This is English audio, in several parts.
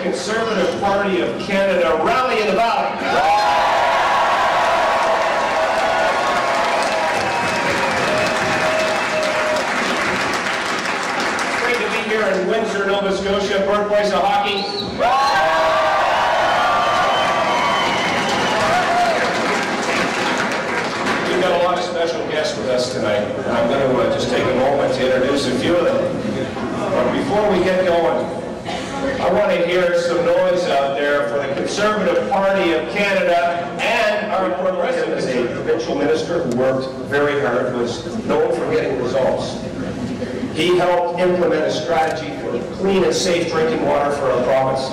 Conservative Party of Canada rally in the Valley. Great to be here in Windsor, Nova Scotia, birthplace of hockey. We've got a lot of special guests with us tonight, and I'm going to just take a moment to introduce a few of them. But before we get going, I want to hear some noise out there for the Conservative Party of Canada and our progressive as a provincial minister who worked very hard, was known for getting results. He helped implement a strategy for clean and safe drinking water for our province.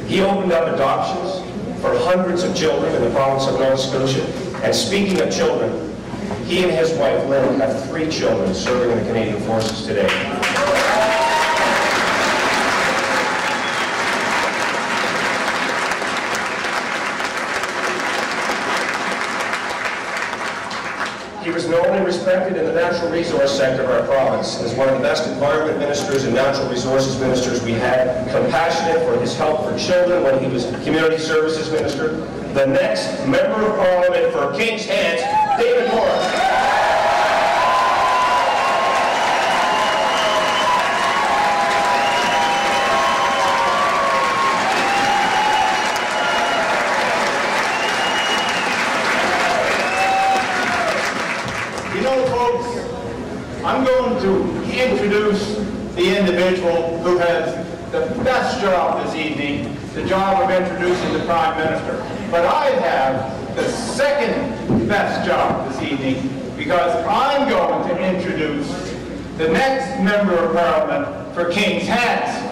He opened up adoptions for hundreds of children in the province of Nova Scotia. And speaking of children, he and his wife Lynn have 3 children serving in the Canadian Forces today. He was known and respected in the natural resource sector of our province as one of the best environment ministers and natural resources ministers we had, compassionate for his help for children when he was community services minister. The next Member of Parliament for Kings-Hants, David Morris. I'm going to introduce the individual who has the best job this evening, the job of introducing the Prime Minister. But I have the second best job this evening because I'm going to introduce the next Member of Parliament for Kings-Hants.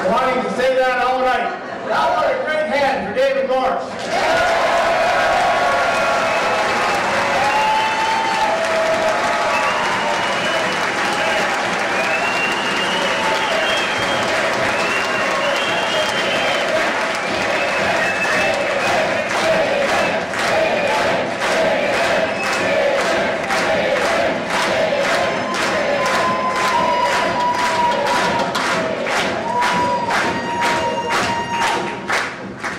Wanting to say that all night. Now what a great hand for David Morris.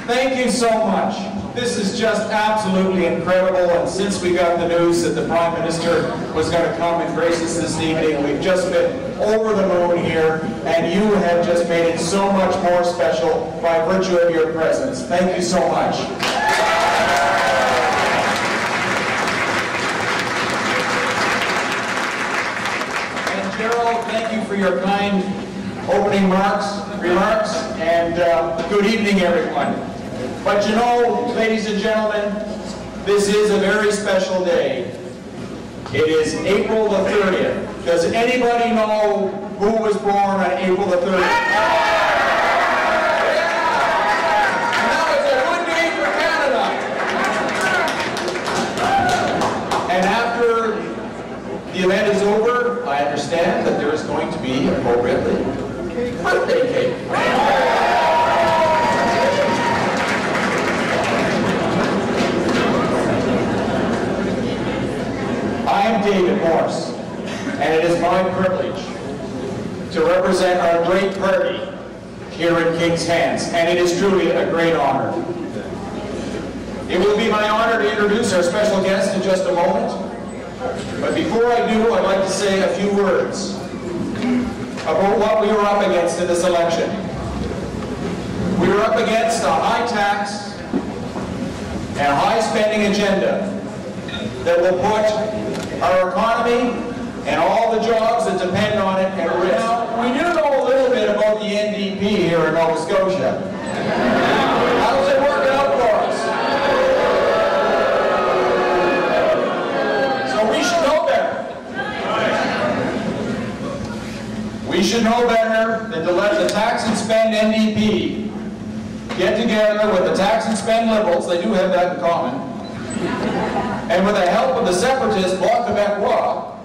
Thank you so much. This is just absolutely incredible, and since we got the news that the Prime Minister was going to come and grace us this evening, we've just been over the moon here, and you have just made it so much more special by virtue of your presence. Thank you so much. And Gerald, thank you for your kind opening remarks, and good evening, everyone. But you know, ladies and gentlemen, this is a very special day. It is April the 30th. Does anybody know who was born on April the 30th? And that was a good day for Canada. And after the event is over, I understand that there is going to be, appropriately, birthday cake. I am David Morris, and it is my privilege to represent our great party here in Kings-Hants, and it is truly a great honor. It will be my honor to introduce our special guest in just a moment, but before I do, I'd like to say a few words about what we were up against in this election. We were up against a high tax and high spending agenda that will put our economy and all the jobs that depend on it at risk. Now, we do know a little bit about the NDP here in Nova Scotia. How's it working out for us? So we should know better. We should know better than to let the tax and spend NDP get together with the tax and spend Liberals, they do have that in common, and with the help of the separatist Bloc Québécois,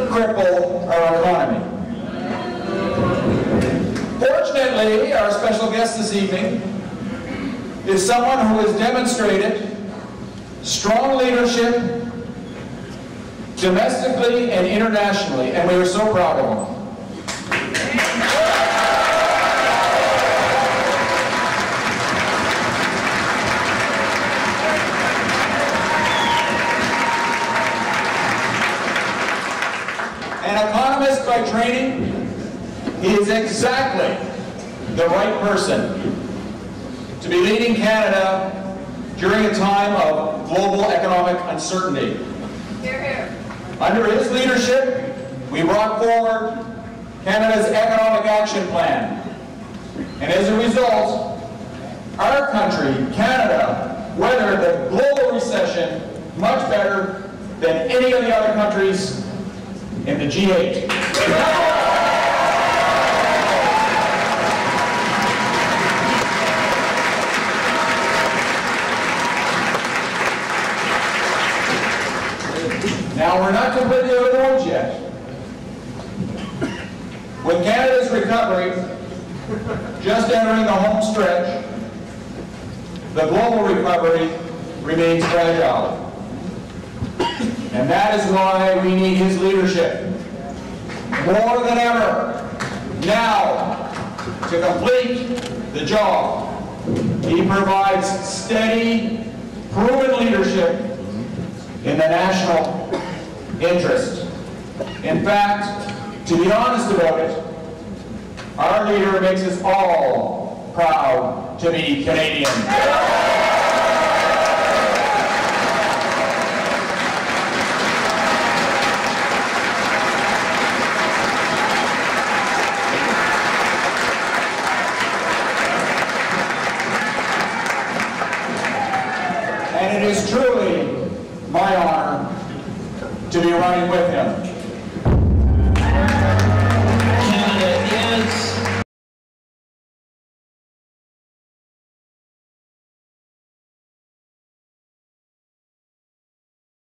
cripple our economy. Fortunately, our special guest this evening is someone who has demonstrated strong leadership domestically and internationally, and we are so proud of him. An economist by training, he is exactly the right person to be leading Canada during a time of global economic uncertainty. Hear, hear. Under his leadership, we brought forward Canada's Economic Action Plan. And as a result, our country, Canada, weathered the global recession much better than any of the other countries in the G8. Now, we're not completely out of the woods yet. With Canada's recovery just entering the home stretch, the global recovery remains fragile. And that is why we need his leadership more than ever now to complete the job. He provides steady, proven leadership in the national interest. In fact, to be honest about it, our leader makes us all proud to be Canadian. And it is truly my honor to be running with him.